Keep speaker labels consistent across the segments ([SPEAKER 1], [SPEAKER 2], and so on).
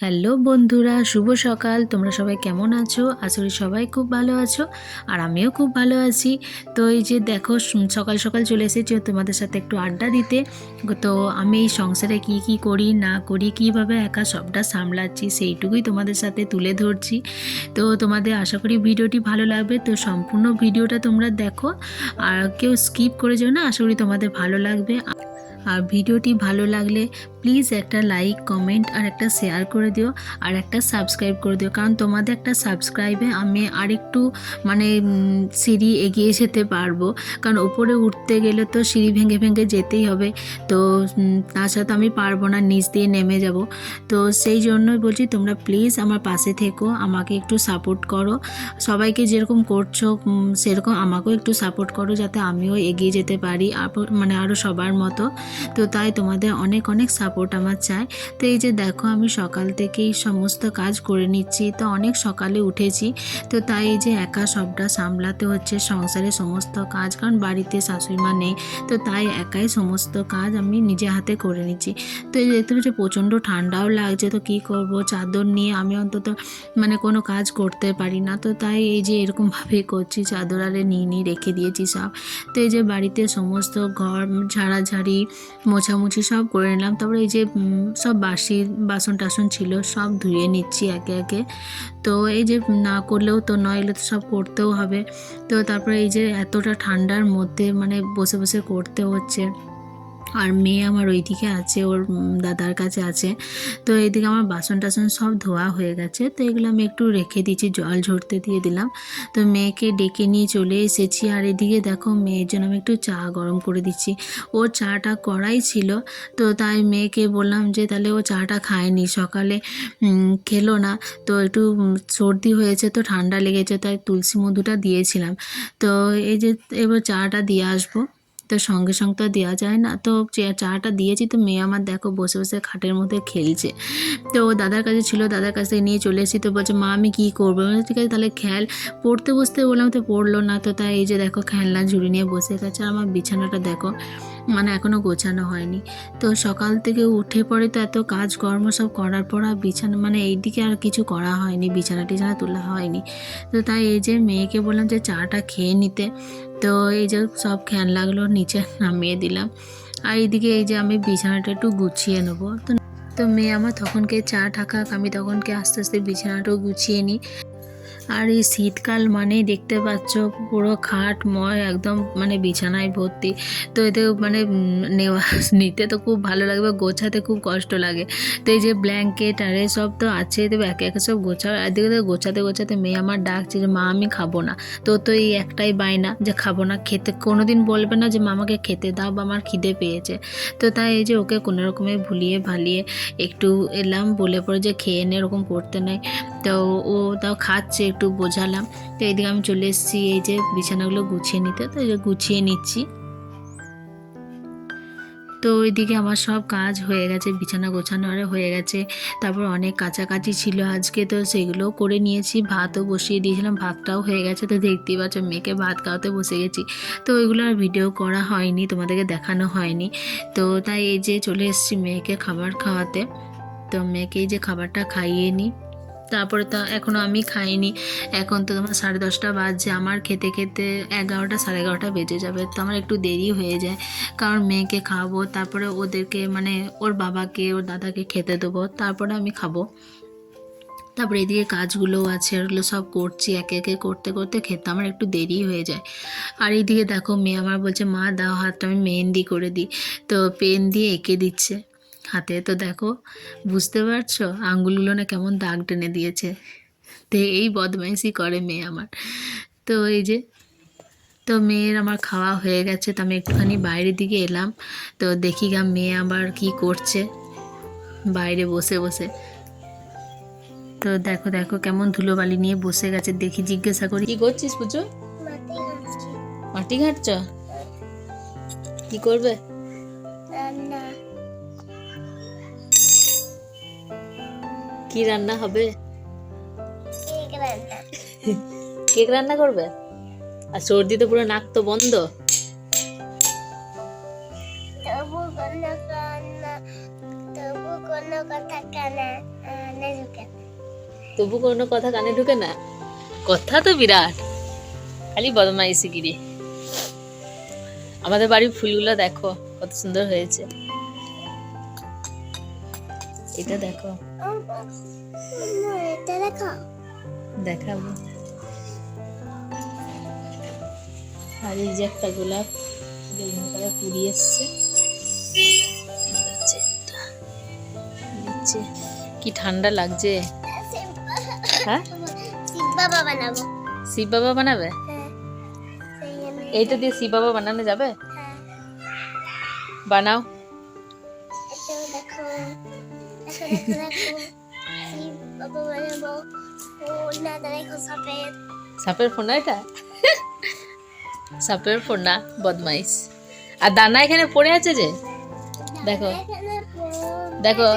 [SPEAKER 1] Hello বন্ধুরা, শুভ সকাল। তোমরা সবাই কেমন আছো? আশা করি সবাই খুব ভালো আছো, আর আমিও খুব ভালো আছি। তো এই যে দেখো, সকাল সকাল চলে এসেছি তোমাদের সাথে একটু আড্ডা দিতে। তো আমি এই সংসারে কি কি করি না করি, কিভাবে একা সবটা সামলাচ্ছি, সেইটুকুই তোমাদের সাথে তুলে ধরছি। তো তোমাদের আশা করি ভিডিওটি ভালো লাগবে। তো সম্পূর্ণ ভিডিওটা তোমরা দেখো, আর কেউ স্কিপ করে যেও না। আশা করি তোমাদের ভালো লাগবে। আর ভিডিওটি ভালো লাগলে প্লিজ একটা লাইক, কমেন্ট আর একটা শেয়ার করে দিও, আর একটা সাবস্ক্রাইব করে দিও। কারণ তোমাদের একটা সাবস্ক্রাইবে আমি আরেকটু সিঁড়ি এগিয়ে যেতে পারবো। কারণ ওপরে উঠতে গেলে তো সিঁড়ি ভেঙে ভেঙে যেতেই হবে। তো তাছাড়া তো আমি পারবো না, নিচ দিয়ে নেমে যাব। তো সেই জন্যই বলছি, তোমরা প্লিজ আমার পাশে থেকো, আমাকে একটু সাপোর্ট করো। সবাইকে যেরকম করছো সেরকম আমাকেও একটু সাপোর্ট করো, যাতে আমিও এগিয়ে যেতে পারি আরও সবার মতো। তো তাই তোমাদের অনেক অনেক সাপোর্ট আমার চাই। তো এই যে দেখো, আমি সকাল থেকেই সমস্ত কাজ করে নিচ্ছি। তো অনেক সকালে উঠেছি, তো তাই এই যে একা সবটা সামলাতে হচ্ছে, সংসারে সমস্ত কাজ। কারণ বাড়িতে শাশুড়ি মা নেই, তো তাই একাই সমস্ত কাজ আমি নিজে হাতে করে নিচ্ছি। তো এই দেখতে পাচ্ছি প্রচণ্ড ঠান্ডাও লাগছে। তো কী করব, চাদর নিয়ে আমি অন্তত কোনো কাজ করতে পারি না। তো তাই এই যে এরকমভাবেই করছি, চাদর আরে নিয়ে রেখে দিয়েছি সব। তো এই যে বাড়িতে সমস্ত ঘর ঝাড়াঝাড়ি, মোছামুছি সব করে নিলাম। তারপরে এই যে সব বাসি বাসন টাসন ছিল, সব ধুয়ে নিচ্ছি একে একে। তো এই যে না করলেও তো নয়, এগুলো তো সব করতেও হবে। তো তারপরে এই যে এতটা ঠান্ডার মধ্যে বসে বসে করতে হচ্ছে। আর মেয়ে আমার ওইদিকে আছে, ওর দাদার কাছে আছে। তো এইদিকে আমার বাসন টাসন সব ধোয়া হয়ে গেছে। তো এগুলো আমি একটু রেখে দিয়েছি, জল ঝরতে দিয়ে দিলাম। তো মেয়েকে ডেকে নিয়ে চলে এসেছি। আর এদিকে দেখো, মেয়ের জন্য আমি একটু চা গরম করে দিচ্ছি। ও চাটা করাই ছিল, তো তাই মেয়েকে বললাম যে তাহলে ও চাটা খায়নি সকালে, খেলো না। তো একটু সর্দি হয়েছে, তো ঠান্ডা লেগেছে, তাই তুলসী মধুটা দিয়েছিলাম। তো এই যে এবার চাটা দিয়ে আসবো। তো সঙ্গে সঙ্গে তো দেওয়া যায় না। তো চাটা দিয়েছি। তো মেয়ে আমার দেখো বসে বসে খাটের মধ্যে খেলছে। তো ও দাদার কাছে ছিল, দাদার কাছ থেকে নিয়ে চলে এসেছি। তো বলছে, মা আমি কী করবো? ঠিক আছে তাহলে খেল। পড়তে বসতে বললাম, তো পড়লো না। তো তাই এই যে দেখো, খেলনা ঝুড়ি নিয়ে বসে গেছে। আর আমার বিছানাটা দেখো, এখনও গোছানো হয়নি। তো সকাল থেকে উঠে পড়ে তো এত কাজকর্ম সব করার পর আর বিছানা এই দিকে আর কিছু করা হয়নি, বিছানা টিছানা তোলা হয়নি। তো তাই এই যে মেয়েকে বললাম যে চাটা খেয়ে নিতে। তো এই যে সব খেলনাগুলো নিচে নামিয়ে দিলাম। আর এইদিকে এই যে আমি বিছানাটা একটু গুছিয়ে নেবো। তো মেয়ে আমার তখনকে চা ঠাকাক, আমি তখনকে আস্তে আস্তে বিছানাটাও গুছিয়ে নিই। আর এই শীতকাল দেখতে পাচ্ছ, পুরো খাট একদম বিছানায় ভর্তি। তো এতে নেওয়া নিতে তো খুব ভালো লাগবে, গোছাতে খুব কষ্ট লাগে। তো এই যে ব্ল্যাঙ্কেট আর সব তো আছে, তো একে একে সব এদিকে তো গোছাতে গোছাতে মেয়ে আমার ডাকছে যে মা আমি খাবো না। তো এই একটাই বায়না যে খাবো না, খেতে কোনোদিন বলবে না যে মামাকে খেতে দাও বা আমার খিদে পেয়েছে। তো তাই এই যে ওকে কোনো রকমে ভুলিয়ে ভালিয়ে একটু এলাম, বলে পরে যে খেয়ে নে, এরকম করতে নেই। তো ও তাও খাচ্ছে, একটু বোঝালাম। তো এইদিকে আমি চলে এসেছি এই যে বিছানাগুলো গুছিয়ে নিতে। তো এই যে গুছিয়ে নিচ্ছি। তো ওইদিকে আমার সব কাজ হয়ে গেছে, বিছানা গোছানো আর হয়ে গেছে। তারপর অনেক কাছাকাছি ছিল আজকে, তো সেগুলোও করে নিয়েছি। ভাতও বসিয়ে দিয়েছিলাম, ভাতটাও হয়ে গেছে। তো দেখতেই পাচ্ছ, মেয়েকে ভাত খাওয়াতে বসে গেছি। তো ওইগুলো আর ভিডিও করা হয়নি, তোমাদেরকে দেখানো হয়নি। তো তাই এই যে চলে এসেছি মেয়েকে খাবার খাওয়াতে। তো মেয়েকে এই যে খাবারটা খাইয়ে নিই। তারপরে তো এখনও আমি খাইনি। এখন তো তোমার 10:30 বাজছে, আমার খেতে খেতে 11টা 11:30 বেজে যাবে। তো আমার একটু দেরি হয়ে যায়, কারণ মেয়েকে খাওয়াবো, তারপরে ওদেরকে ওর বাবাকে ওর দাদাকে খেতে দেবো, তারপরে আমি খাবো। তারপরে এদিকে কাজগুলোও আছে, ওগুলো সব করছি, একে একে করতে করতে খেতে আমার একটু দেরি হয়ে যায়। আর এইদিকে দেখো, মেয়ে আমার বলছে, মা দাও হাতটা আমি মেহেন্দি করে দিই। তো পেন দিয়ে এঁকে দিচ্ছে হাতে। তো দেখো, বুঝতে পারছো আঙ্গুলগুলো না কেমন দাগ টেনে দিয়েছে। তো এই বদমাইশি করে মেয়ে আমার। তো এই যে, তো মেয়ের আমার খাওয়া হয়ে গেছে। তো আমি একটুখানি বাইরের দিকে এলাম। তো দেখি মেয়ে আবার কি করছে বাইরে বসে বসে। তো দেখো দেখো কেমন ধুলোবালি নিয়ে বসে গেছে। দেখি জিজ্ঞাসা করি, কি করছিস পুজো? মাটি ঘাটছ? কি করবে? কি রান্না হবে? কেক রান্না করবে? আর সর্দি তো পুরো, নাক তো বন্ধ। তবু কোনো কথা কানে তবু কোনো কথা কানে ঢুকে না, কথা তো বিরাট, খালি বদমাইশি গিরি। আমাদের বাড়ির ফুলগুলো দেখো কত সুন্দর হয়েছে, এটা দেখো, দেখাবো। আর এই যে একটা গোলাপ বেগুন কালার কুড়ি এসছে, কি ঠান্ডা লাগছে। হ্যাঁ, শিব বাবা বানাবে, এইটা দিয়ে শিব বাবা বানানো যাবে? বানাও। সাপের ফোনা, এটা সাপের ফোনা, বদমাইশ। আর দানা এখানে পড়ে আছে যে, দেখো দেখো,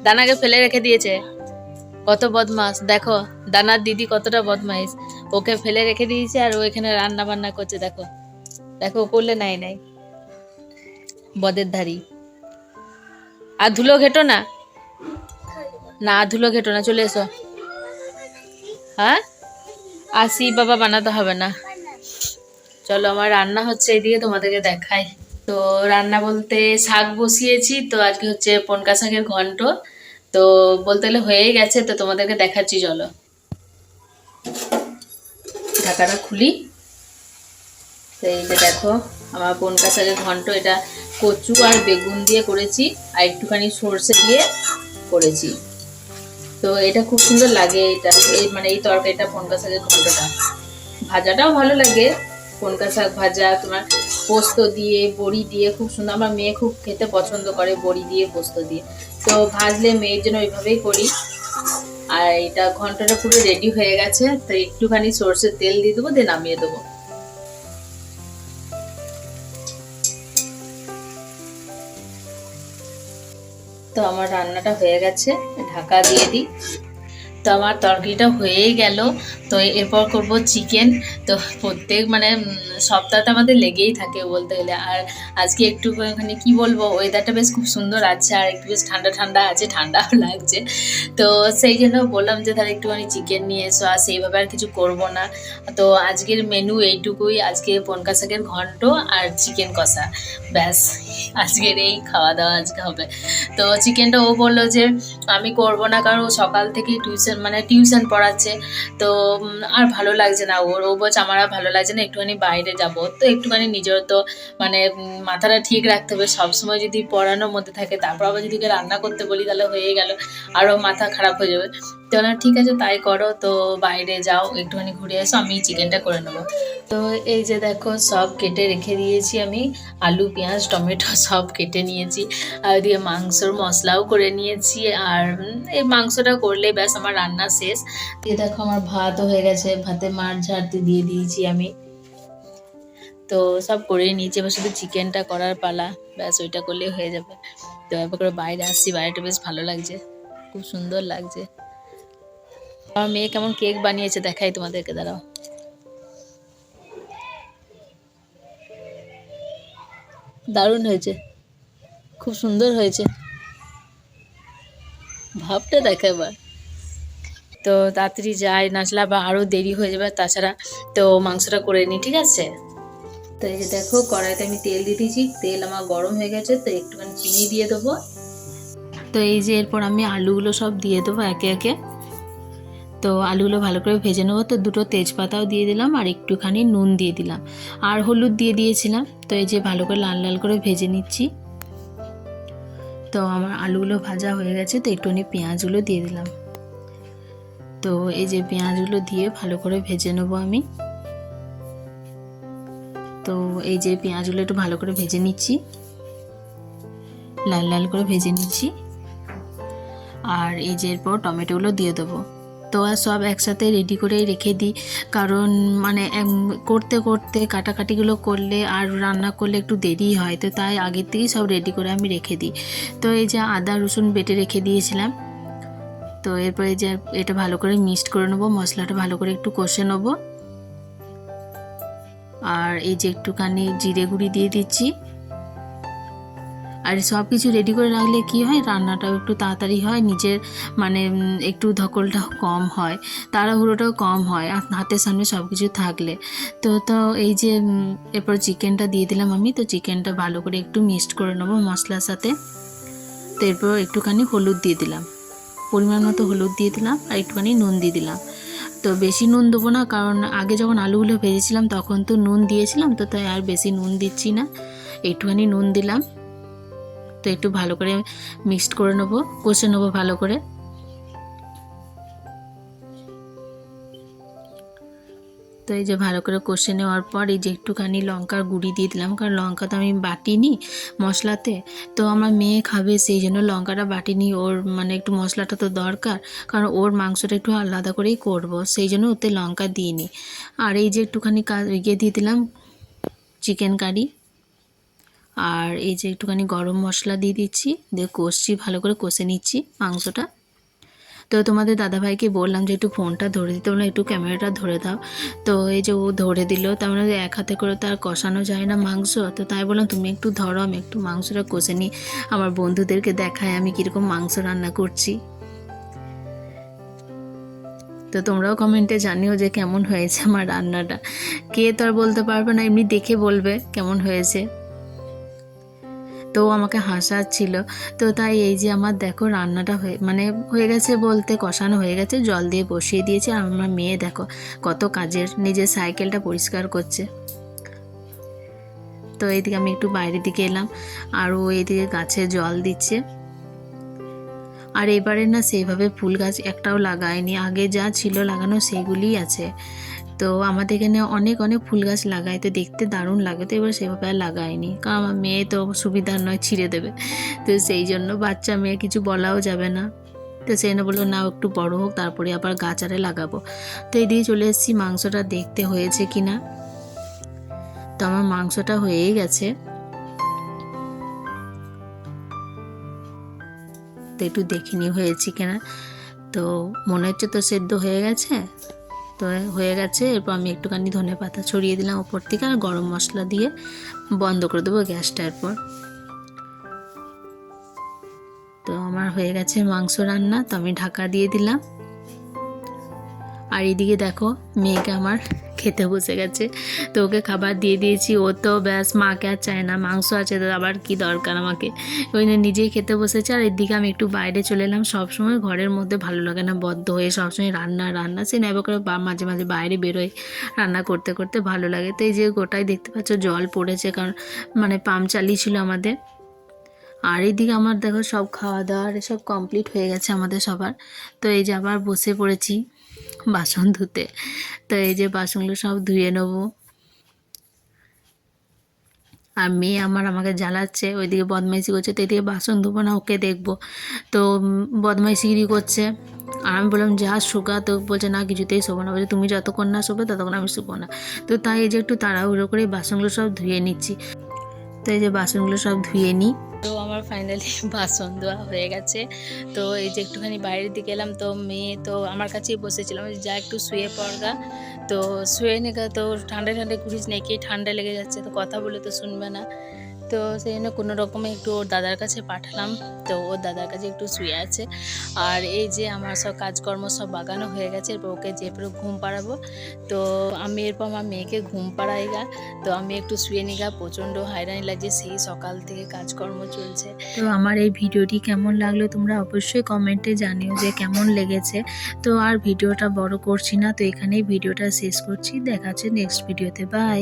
[SPEAKER 1] দানাকে ফেলে রেখে দিয়েছে, কত বদমাস। দেখো দানার দিদি কতটা বদমাইশ, ওকে ফেলে রেখে দিয়েছে আর ও এখানে রান্না বান্না করছে। দেখো দেখো, করলে নাই নাই, বদের ধারি। আর ধুলো ঘেটো না, না ধুলো ঘেটো না, চলে এসো। হ্যাঁ, আর শিব বাবা বানাতে হবে না। চলো, আমার রান্না হচ্ছে, এইদিকে তোমাদেরকে দেখাই। তো রান্না বলতে শাক বসিয়েছি, তো আজকে হচ্ছে পনকা শাকের ঘন্ট। তো বলতে গেলে হয়েই গেছে, তো তোমাদেরকে দেখাচ্ছি। চলো ঢাকাটা খুলি। তো এই যে দেখো আমার পনকা শাকের ঘন্ট, এটা কচু আর বেগুন দিয়ে করেছি, আর একটুখানি সর্ষে দিয়ে করেছি। তো এটা খুব সুন্দর লাগে, এটা মানে এই তরকারিটা, পনকা শাকের ঘন্টটা। ভাজাটাও ভালো লাগে, পনকা শাক ভাজা তোমার পোস্ত দিয়ে, বড়ি দিয়ে, খুব সুন্দর। আমার মেয়ে খুব খেতে পছন্দ করে বড়ি দিয়ে, পোস্ত দিয়ে। তো ভাজলে মেয়ের জন্য ওইভাবেই করি। আর এটা ঘন্টটা পুরো রেডি হয়ে গেছে, তো একটুখানি সর্ষের তেল দিয়ে দেবো, দিয়ে নামিয়ে দেবো। তো আমার রান্নাটা হয়ে গেছে, ঢাকা দিয়ে দিই। তো আমার তরকারিটা হয়েই গেল। তো এরপর করব চিকেন। তো প্রত্যেক মানে সপ্তাহতে আমাদের লেগেই থাকে বলতে গেলে। আর আজকে একটুখানি কি বলবো, ওয়েদারটা বেশ খুব সুন্দর আছে, আর একটু বেশ ঠান্ডা ঠান্ডা আছে, ঠান্ডাও লাগছে। তো সেই জন্য বললাম যে তাহলে একটুখানি চিকেন নিয়ে এসো, আর সেইভাবে আর কিছু করব না। তো আজকের মেনু এইটুকুই, আজকে পনকা শাকের ঘন্ট আর চিকেন কষা, ব্যাস আজকের এই খাওয়া দাওয়া আজকে হবে। তো চিকেনটা ও বললো যে আমি করব না, কারণ ও সকাল থেকে টিউশন পড়াচ্ছে, তো আর ভালো লাগছে না ওর। ও বলছে আমার আর ভালো লাগছে না, একটুখানি বাইরে যাব। তো একটুখানি নিজের তো মানে মাথাটা ঠিক রাখতে হবে, সবসময় যদি পড়ানোর মধ্যে থাকে, তারপর আবার যদি রান্না করতে বলি তাহলে হয়ে গেল, আরও মাথা খারাপ হয়ে যাবে। তো না, ঠিক আছে তাই করো, তো বাইরে যাও, একটুখানি ঘুরে এসো, আমি চিকেনটা করে নেবো। তো এই যে দেখো সব কেটে রেখে দিয়েছি আমি, আলু পেঁয়াজ টমেটো সব কেটে নিয়েছি, আর দিয়ে মাংসর মশলাও করে নিয়েছি। আর এই মাংসটা করলে ব্যাস আমার রান্না শেষ। দিয়ে দেখো আমার ভাতও হয়ে গেছে, ভাতে মাছ ঝাড়তে দিয়ে দিয়েছি আমি। তো সব করেই নিয়েছি, এবার শুধু চিকেনটা করার পালা, ব্যাস ওইটা করলেই হয়ে যাবে। তো এবার করে বাইরে আসছি, বাইরেটা বেশ ভালো লাগছে, খুব সুন্দর লাগছে। আমার মেয়ে কেমন কেক বানিয়েছে দেখাই তোমাদেরকে, দাঁড়াও। দারুণ হয়েছে, খুব সুন্দর হয়েছে, ভাবটা দেখা এবার। তো তাড়াতাড়ি যাই, নাচলে আবার আরও দেরি হয়ে যাবে, তাছাড়া তো মাংসটা করে নিই, ঠিক আছে। তো এই যে দেখো কড়াইতে আমি তেল দিয়ে দিয়েছি, তেল আমার গরম হয়ে গেছে, তো একটুখানি চিনি দিয়ে দেবো। তো এই যে এরপর আমি আলুগুলো সব দিয়ে দেবো একে একে। তো আলুগুলো ভালো করে ভেজে নেবো। তো দুটো তেজপাতাও দিয়ে দিলাম, আর একটুখানি নুন দিয়ে দিলাম, আর হলুদ দিয়ে দিয়েছিলাম। তো এই যে ভালো করে লাল লাল করে ভেজে নিচ্ছি। তো আমার আলুগুলো ভাজা হয়ে গেছে, তো একটুখানি পেঁয়াজগুলো দিয়ে দিলাম। তো এই যে পেঁয়াজগুলো দিয়ে ভালো করে ভেজে নেবো আমি। তো এই যে পেঁয়াজগুলো একটু ভালো করে ভেজে নিচ্ছি, লাল লাল করে ভেজে নিচ্ছি। আর এই যে এরপর টমেটোগুলো দিয়ে দেবো। তো আর সব একসাথে রেডি করে রেখে দিই, কারণ মানে করতে করতে কাটাকাটিগুলো করলে আর রান্না করলে একটু দেরি হয়, তো তাই আগের থেকেই সব রেডি করে আমি রেখে দিই। তো এই যে আদা রসুন বেটে রেখে দিয়েছিলাম। তো এরপরে যে এটা ভালো করে মিক্সড করে নেবো, মশলাটা ভালো করে একটু কষে নেবো। আর এই যে একটুখানি জিরে গুঁড়ি দিয়ে দিচ্ছি, আর সব কিছু রেডি করে রাখলে কি হয়, রান্নাটাও একটু তাড়াতাড়ি হয়, নিজের মানে একটু ধকলটাও কম হয়, তাড়াহুড়োটাও কম হয় আর হাতের সামনে সব কিছু থাকলে। তো এই যে এরপর চিকেনটা দিয়ে দিলাম আমি। তো চিকেনটা ভালো করে একটু মিক্সড করে নেবো মশলার সাথে। তো এরপর একটুখানি হলুদ দিয়ে দিলাম, পরিমাণ মতো হলুদ দিয়ে দিলাম, আর একটুখানি নুন দিয়ে দিলাম। তো বেশি নুন দেবো না, কারণ আগে যখন আলুগুলো ভেজেছিলাম তখন তো নুন দিয়েছিলাম, তো তাই আর বেশি নুন দিচ্ছি না, একটুখানি নুন দিলাম। তো একটু ভালো করে মিক্সড করে নেবো, কষে নেবো ভালো করে। তো এই যে ভালো করে কষে নেওয়ার পর এই যে একটুখানি লঙ্কার গুঁড়ি দিয়ে দিলাম, কারণ লঙ্কা তো আমি বাটিনি মশলাতে, তো আমার মেয়ে খাবে সেই জন্য লঙ্কাটা বাটিনি। ওর মানে একটু মশলাটা তো দরকার, কারণ ওর মাংসটা একটু আলাদা করেই করব, সেই জন্য ওতে লঙ্কা দিইনি। আর এই যে একটুখানি ইয়ে দিয়ে দিলাম চিকেন কারি, আর এই যে একটুখানি গরম মশলা দিয়ে দিচ্ছি, দিয়ে কষছি, ভালো করে কষে নিচ্ছি মাংসটা। তো তোমাদের দাদাভাইকে বললাম যে একটু ফোনটা ধরে দিতে, বললাম একটু ক্যামেরাটা ধরে দাও। তো এই যে ও ধরে দিল, তার মানে এক হাতে করে তো আর কষানো যায় না মাংস, তো তাই বললাম তুমি একটু ধরো, আমি একটু মাংসটা কষে নিই, আমার বন্ধুদেরকে দেখায় আমি কীরকম মাংস রান্না করছি। তো তোমরাও কমেন্টে জানিও যে কেমন হয়েছে আমার রান্নাটা। কে তো আর বলতে পারবে না, এমনি দেখে বলবে কেমন হয়েছে। তো আমাকে হাসাচ্ছিল। তো তাই এই যে আমার দেখো রান্নাটা হয়ে গেছে, বলতে কষানো হয়ে গেছে, জল দিয়ে বসিয়ে দিয়েছি। আর আমার মেয়ে দেখো কত কাজের, নিজের সাইকেলটা পরিষ্কার করছে। তো এইদিকে আমি একটু বাইরের দিকে এলাম, আর ও এইদিকে গাছে জল দিচ্ছে। আর এবারে না সেইভাবে ফুল গাছ একটাও লাগায়নি, আগে যা ছিল লাগানো সেইগুলিই আছে। তো আমাদের এখানে অনেক অনেক ফুল গাছ লাগায়, তো দেখতে দারুণ লাগে, তো এবার সেভাবে আর লাগায়নি, কারণ আমার মেয়ে তো সুবিধার নয়, ছিঁড়ে দেবে, তো সেই জন্য বাচ্চা মেয়ে কিছু বলাও যাবে না। তো সেই জন্য বললো না একটু বড় হোক তারপরে আবার গাছ আরে লাগাবো। তো এইদিকে চলে এসেছি মাংসটা দেখতে হয়েছে কিনা। তো আমার মাংসটা হয়েই গেছে, তো একটু দেখিনি হয়েছে কিনা। তো মনে হচ্ছে তো সেদ্ধ হয়ে গেছে, তো হয়ে গেছে। এরপর আমি একটুখানি ধনেপাতা ছড়িয়ে দিলাম ওপর থেকে, আর গরম মশলা দিয়ে বন্ধ করে দেবো গ্যাসটা। এরপর তো আমার হয়ে গেছে মাংস রান্না, তো আমি ঢাকা দিয়ে দিলাম। আর এদিকে দেখো মেয়েকে আমার খেতে বসে গেছে, তো ওকে খাবার দিয়ে দিয়েছি। ও তো ব্যাস মাকে আর চায় না, মাংস আছে তো আবার কি দরকার আমাকে, ওই জন্য নিজেই খেতে বসেছে। আর এদিকে আমি একটু বাইরে চলে এলাম, সবসময় ঘরের মধ্যে ভালো লাগে না, বদ্ধ হয়ে সবসময় রান্না রান্না, সে নেবে করে মাঝে মাঝে বাইরে বেরোয়, রান্না করতে করতে ভালো লাগে। তো এই যে গোটায় দেখতে পাচ্ছ জল পড়েছে, কারণ পাম্প চালিয়েছিল আমাদের। আর এইদিকে আমার দেখো সব খাওয়া দাওয়ার সব কমপ্লিট হয়ে গেছে আমাদের সবার। তো এই যে আবার বসে পড়েছি বাসন ধুতে। তো এই যে বাসনগুলো সব ধুয়ে নেবো। আর মেয়ে আমাকে জ্বালাচ্ছে, ওইদিকে বদমাইশি করছে, তো এদিকে বাসন ধুবো না ওকে দেখবো, তো বদমাইশিগিরি করছে। আর আমি বললাম যা শোকা, তো বলছে না কিছুতেই শোবো না, বলছে তুমি যতক্ষণ না শোবে ততক্ষণ আমি শোবো না। তো তাই এই যে একটু তাড়াহুড়ো করে বাসনগুলো সব ধুয়ে নিচ্ছি। তো এই যে বাসনগুলো সব ধুয়ে নিই। তো আমার ফাইনালি বাসন ধোয়া হয়ে গেছে। তো এই যে একটুখানি বাইরের দিকে এলাম, তো মেয়ে তো আমার কাছেই বসেছিলাম, যা একটু শুয়ে পড়গা, তো শুয়ে নেগা, তো ঠান্ডায় ঘুরিস নাকি ঠান্ডা লেগে যাচ্ছে, তো কথা বলে তো শুনবে না, তো সেই জন্য কোনো রকমে একটু ওর দাদার কাছে পাঠালাম। তো ওর দাদার কাছে একটু শুয়ে আছে। আর এই যে আমার সব কাজকর্ম সব বাগানো হয়ে গেছে, এরপর ওকে যেপরে ঘুম পাড়াবো। তো আমি এরপর আমার মেয়েকে ঘুম পাড়াই গা, তো আমি একটু শুয়ে নিগা, প্রচণ্ড হয়রানি লাগছে, সেই সকাল থেকে কাজকর্ম চলছে। তো আমার এই ভিডিওটি কেমন লাগলো তোমরা অবশ্যই কমেন্টে জানিও যে কেমন লেগেছে। তো আর ভিডিওটা বড় করছি না, তো এখানেই ভিডিওটা শেষ করছি, দেখা হচ্ছে নেক্সট ভিডিওতে, বাই।